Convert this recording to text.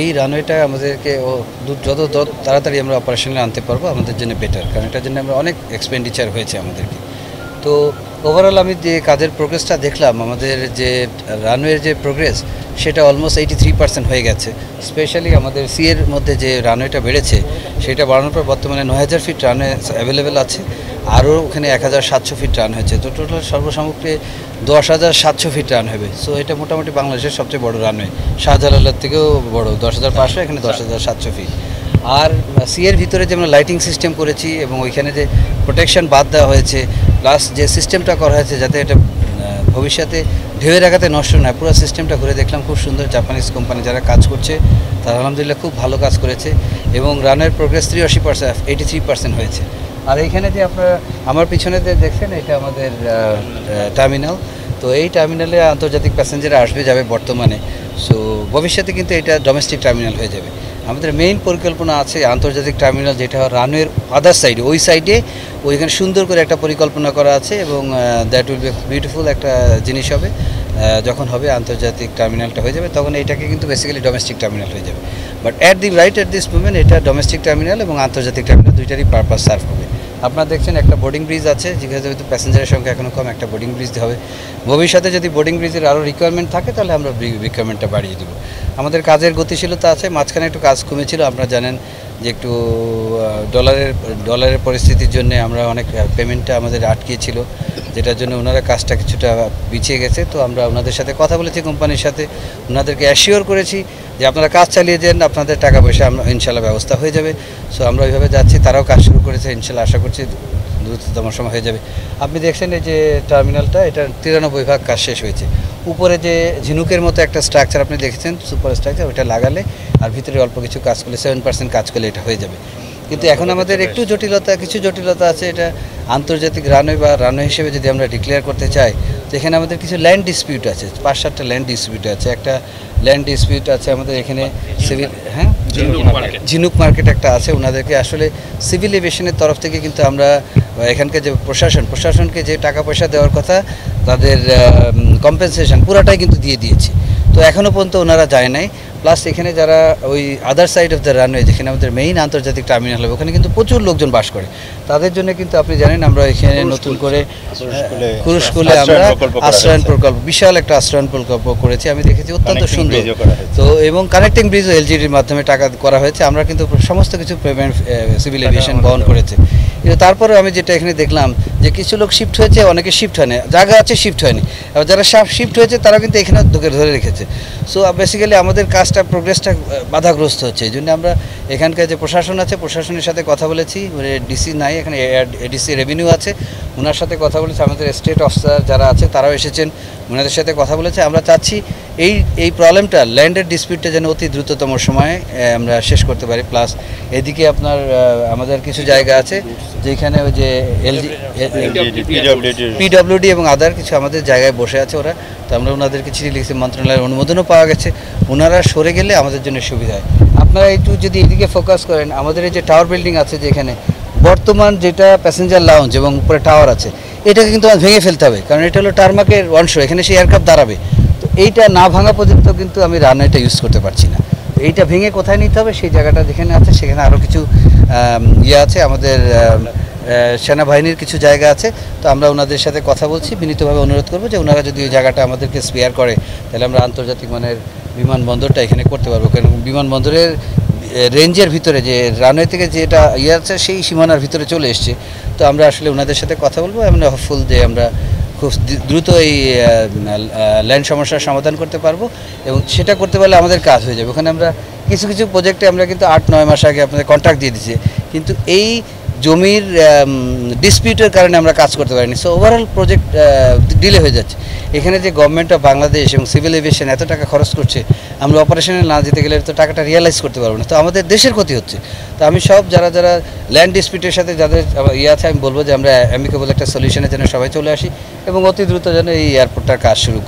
এই রানওয়েটা আমাদেরকে যত তাড়াতাড়ি আমরা অপারেশনে আনতে পারবো আমাদের জন্য বেটার, কারণ এটার জন্য আমরা অনেক এক্সপেন্ডিচার হয়েছে আমাদেরকে। তো ওভারঅল আমি যে কাজের প্রোগ্রেসটা দেখলাম, আমাদের যে রানওয়ের যে প্রোগ্রেস সেটা অলমোস্ট 83% হয়ে গেছে। স্পেশালি আমাদের সিএর মধ্যে যে রানওয়েটা বেড়েছে সেটা বাড়ানোর পর বর্তমানে 9000 ফিট রানওয়ে অ্যাভেলেবেল আছে, আরও ওখানে 1700 ফিট রান হয়েছে। তো টোটাল সর্বসামগ্রী 10700 ফিট রান হবে। সো এটা মোটামুটি বাংলাদেশের সবচেয়ে বড় রানওয়ে, শাহজালালের থেকেও বড়, 10500, এখানে 10700 ফিট। আর সিএর ভিতরে যে আমরা লাইটিং সিস্টেম করেছি এবং ওইখানে যে প্রোটেকশন বাদ দেওয়া হয়েছে, প্লাস যে সিস্টেমটা করা হয়েছে যাতে এটা ভবিষ্যতে ঢেউয়ের আঘাতে নষ্ট নয়, পুরো সিস্টেমটা ঘুরে দেখলাম খুব সুন্দর। জাপানিজ কোম্পানি যারা কাজ করছে তারা আলহামদুলিল্লাহ খুব ভালো কাজ করেছে এবং রানের প্রোগ্রেস 83% হয়েছে। আর এইখানে যে আপনারা আমার পিছনে যে দেখছেন এটা আমাদের টার্মিনাল। তো এই টার্মিনালে আন্তর্জাতিক প্যাসেঞ্জার আসবে যাবে বর্তমানে। সো ভবিষ্যতে কিন্তু এটা ডোমেস্টিক টার্মিনাল হয়ে যাবে। আমাদের মেইন পরিকল্পনা আছে আন্তর্জাতিক টার্মিনাল, যেটা রানওয়ের আদার সাইডে, ওই সাইডে ওইখানে সুন্দর করে একটা পরিকল্পনা করা আছে এবং দ্যাট উইল বি বিউটিফুল একটা জিনিস হবে। যখন হবে আন্তর্জাতিক টার্মিনালটা হয়ে যাবে তখন এটাকে কিন্তু বেসিক্যালি ডোমেস্টিক টার্মিনাল হয়ে যাবে। বাট অ্যাট দিস মোমেন্ট এটা ডোমেস্টিক টার্মিনাল এবং আন্তর্জাতিক টার্মিনাল দুইটারই পারপাস সার্ভ হবে। আপনারা দেখছেন একটা বোর্ডিং ব্রিজ আছে, যেহেতু প্যাসেঞ্জারের সংখ্যা এখনও কম, একটা বোর্ডিং ব্রিজ হবে। ভবিষ্যতে যদি বোর্ডিং ব্রিজের আরও রিকোয়ারমেন্ট থাকে তাহলে আমরা রিকোয়ারমেন্টটা বাড়িয়ে দেবো। আমাদের কাজের গতিশীলতা আছে, মাঝখানে একটু কাজ কমেছিল, আপনারা জানেন যে একটু ডলারের পরিস্থিতির জন্য আমরা অনেক পেমেন্টটা আমাদের আটকিয়েছিল, যেটার জন্য ওনারা কাজটা কিছুটা পিছিয়ে গেছে। তো আমরা ওনাদের সাথে কথা বলেছি, কোম্পানির সাথে, ওনাদেরকে অ্যাসিওর করেছি যে আপনারা কাজ চালিয়ে যান, আপনাদের টাকা পয়সা আমরা ইনশাল্লাহ ব্যবস্থা হয়ে যাবে। সো আমরা ওইভাবে যাচ্ছি, তারাও কাজ শুরু করেছে, ইনশাল্লাহ আশা করছি দ্রুততম সময় হয়ে যাবে। আপনি দেখছেন এই যে টার্মিনালটা, এটা 93 ভাগ কাজ শেষ হয়েছে। উপরে যে ঝিনুকের মতো একটা স্ট্রাকচার আপনি দেখেছেন, সুপার স্ট্রাকচার, ওটা লাগালে আর ভিতরে অল্প কিছু কাজ করলে 7% কাজ করলে এটা হয়ে যাবে। কিন্তু এখন আমাদের কিছু জটিলতা আছে। এটা আন্তর্জাতিক রানওয়ে বা রানওয়ে হিসেবে যদি আমরা ডিক্লেয়ার করতে চাই, তো এখানে আমাদের কিছু ল্যান্ড ডিসপিউট আছে, 5-7টা ল্যান্ড ডিসপিউট আছে। একটা ল্যান্ড ডিসপিউট আছে আমাদের এখানে সিভিল, হ্যাঁ, ঝিনুক মার্কেট একটা আছে। ওনাদেরকে আসলে সিভিল এভিয়েশনের তরফ থেকে কিন্তু আমরা এখানকার যে প্রশাসনকে যে টাকা পয়সা দেওয়ার কথা, তাদের কম্পেনসেশন পুরাটাই কিন্তু দিয়ে দিয়েছি। তো এখনও পর্যন্ত ওনারা যায় নাই। প্লাস এখানে যারা ওই other side of the runway, যেখানে আমাদের মেইন আন্তর্জাতিক টার্মিনাল হবে, ওখানে কিন্তু প্রচুর লোকজন বাস করে। তাদের জন্য কিন্তু আপনি জানেন আমরা এখানে নতুন করে কুরুশকুলে আমরা আশ্রয়ন প্রকল্প, বিশাল একটা আশ্রয়ন প্রকল্প করেছি, আমি দেখেছি অত্যন্ত সুন্দর। তো এবং কানেক্টিং ব্রিজও এলজিডির মাধ্যমে টাকা করা হয়েছে। আমরা কিন্তু সমস্ত কিছু পেমেন্ট সিভিল এভিয়েশন বহন করেছে। কিন্তু তারপরে আমি যেটা এখানে দেখলাম যে কিছু লোক শিফট হয়েছে, অনেকে শিফট হয়নি, জায়গা আছে শিফট হয়নি। এবার যারা শিফট হয়েছে তারা কিন্তু এখানে ধরে রেখেছে। সো বেসিক্যালি আমাদের কাজটা প্রোগ্রেসটা বাধাগ্রস্ত হচ্ছে। এই জন্য আমরা এখানকার যে প্রশাসন আছে, প্রশাসনের সাথে কথা বলেছি। ডিসি নাই এখানে, এডিসি রেভিনিউ আছে, ওনার সাথে কথা বলেছি। আমাদের স্টেট অফিসার যারা আছে তারাও এসেছেন, ওনাদের সাথে কথা বলেছে। আমরা চাচ্ছি এই প্রবলেমটা, ল্যান্ডের ডিসপিউটটা যেন অতি দ্রুততম সময়ে আমরা শেষ করতে পারি। প্লাস এদিকে আপনার আমাদের কিছু জায়গা আছে যেখানে ওই যে পিডব্লিউডি এবং আদার কিছু আমাদের জায়গায় বসে আছে ওরা। তো আমরা ওনাদেরকে চিঠি লিখেছি, মন্ত্রণালয়ের অনুমোদনও পাওয়া গেছে। ওনারা সরে গেলে আমাদের জন্য সুবিধা হয়। আপনারা একটু যদি এদিকে ফোকাস করেন, আমাদের এই যে টাওয়ার বিল্ডিং আছে, যেখানে বর্তমান যেটা প্যাসেঞ্জার লাউঞ্জ এবং উপরে টাওয়ার আছে, এটাকে কিন্তু ভেঙে ফেলতে হবে, কারণ এটা হলো টারমাকের অংশ, এখানে সেই এয়ারক্রাফট দাঁড়াবে। তো এইটা না ভাঙা পর্যন্ত কিন্তু আমি রানওয়েটা ইউজ করতে পারছি না। এইটা ভেঙে কোথায় নিতে হবে, সেই জায়গাটা যেখানে আছে সেখানে আরও কিছু আছে, আমাদের সেনাবাহিনীর কিছু জায়গা আছে। তো আমরা ওনাদের সাথে কথা বলছি, বিনীতভাবে অনুরোধ করবো যে ওনারা যদি ওই জায়গাটা আমাদেরকে স্পেয়ার করে তাহলে আমরা আন্তর্জাতিক মানের বিমানবন্দরটা এখানে করতে পারবো। কারণ বিমানবন্দরের রেঞ্জের ভিতরে যে রানওয়ে থেকে যেটা আছে সেই সীমানার ভিতরে চলে এসছে। তো আমরা আসলে ওনাদের সাথে কথা বলবো, আমরা হোপফুল যে আমরা খুব দ্রুত এই ল্যান্ড সমস্যার সমাধান করতে পারবো এবং সেটা করতে পারলে আমাদের কাজ হয়ে যাবে। ওখানে আমরা কিছু প্রজেক্টে আমরা কিন্তু 8-9 মাস আগে আপনাদের কন্ট্রাক্ট দিয়ে দিচ্ছি, কিন্তু এই জমির ডিসপিউটের কারণে আমরা কাজ করতে পারিনি। সো ওভারঅল প্রজেক্ট ডিলে হয়ে যাচ্ছে। এখানে যে গভর্নমেন্ট অফ বাংলাদেশ এবং সিভিল এভিয়েশন এত টাকা খরচ করছে, আমরা অপারেশনে না যেতে গেলে তো টাকাটা রিয়েলাইজ করতে পারবো না। তো আমাদের দেশের ক্ষতি হচ্ছে। তো আমি সব যারা ল্যান্ড ডিসপিউটের সাথে যাদের আছে, আমি বলবো যে আমরা অ্যামিকেবল একটা সলিউশনের জন্য সবাই চলে আসি এবং অতি দ্রুত যেন এই এয়ারপোর্টটার কাজ শুরু